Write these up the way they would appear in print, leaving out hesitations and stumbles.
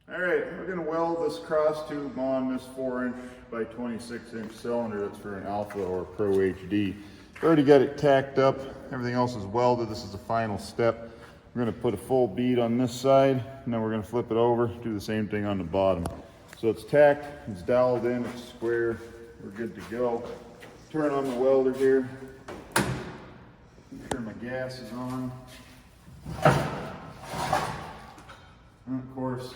All right, we're going to weld this cross tube on this 4" by 26" cylinder. That's for an Alpha or Pro HD. Already got it tacked up. Everything else is welded. This is the final step. We're going to put a full bead on this side, and then we're going to flip it over, do the same thing on the bottom. So it's tacked, it's doweled in, it's square. We're good to go. Turn on the welder here. Make sure my gas is on. And of course,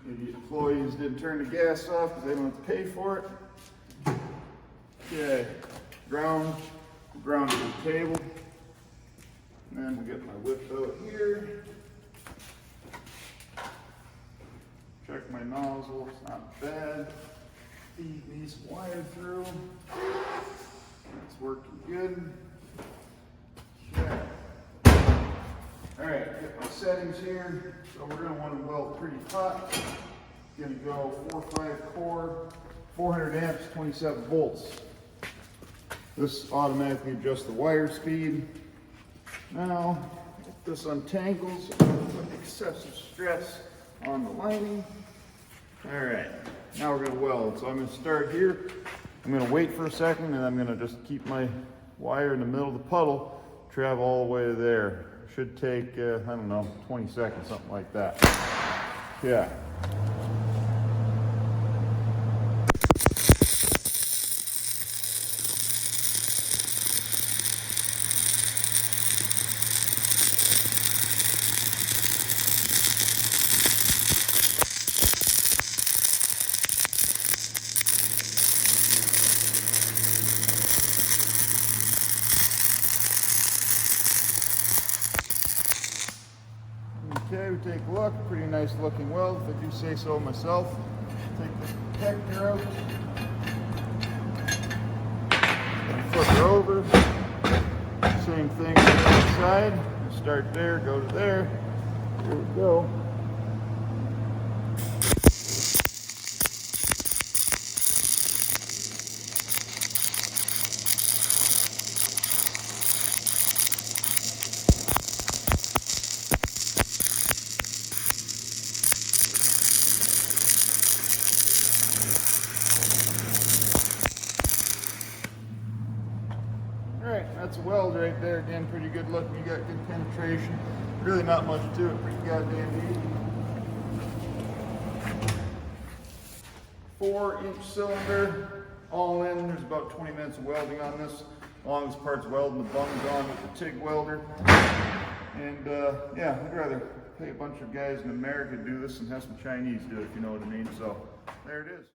maybe employees didn't turn the gas off because they don't have to pay for it. Okay, ground to the table. And then we'll get my whip out here. Check my nozzle, it's not bad. Feed these wire through. It's working good. Okay. All right, get my settings here. So we're going to want to weld pretty hot. Going to go 4-5 core, 400 amps, 27 volts. This automatically adjusts the wire speed. Now, if this untangles, I'm going to put excessive stress on the lining. All right, now we're going to weld. So I'm going to start here. I'm going to wait for a second, and I'm going to just keep my wire in the middle of the puddle, travel all the way to there. Should take, I don't know, 20 seconds, something like that. Yeah. Okay, we take a look. Pretty nice looking weld, if I do say so myself. Take the protector out. Flip her over. Same thing on the other side. Start there, go to there. Here we go. Alright, that's a weld right there. Again, pretty good looking. You got good penetration. Really not much to it. Pretty goddamn easy. 4" cylinder. All in. There's about 20 minutes of welding on this. As long as part's welding the bungs on with the TIG welder. And yeah, I'd rather pay a bunch of guys in America to do this and have some Chinese do it, if you know what I mean. So, there it is.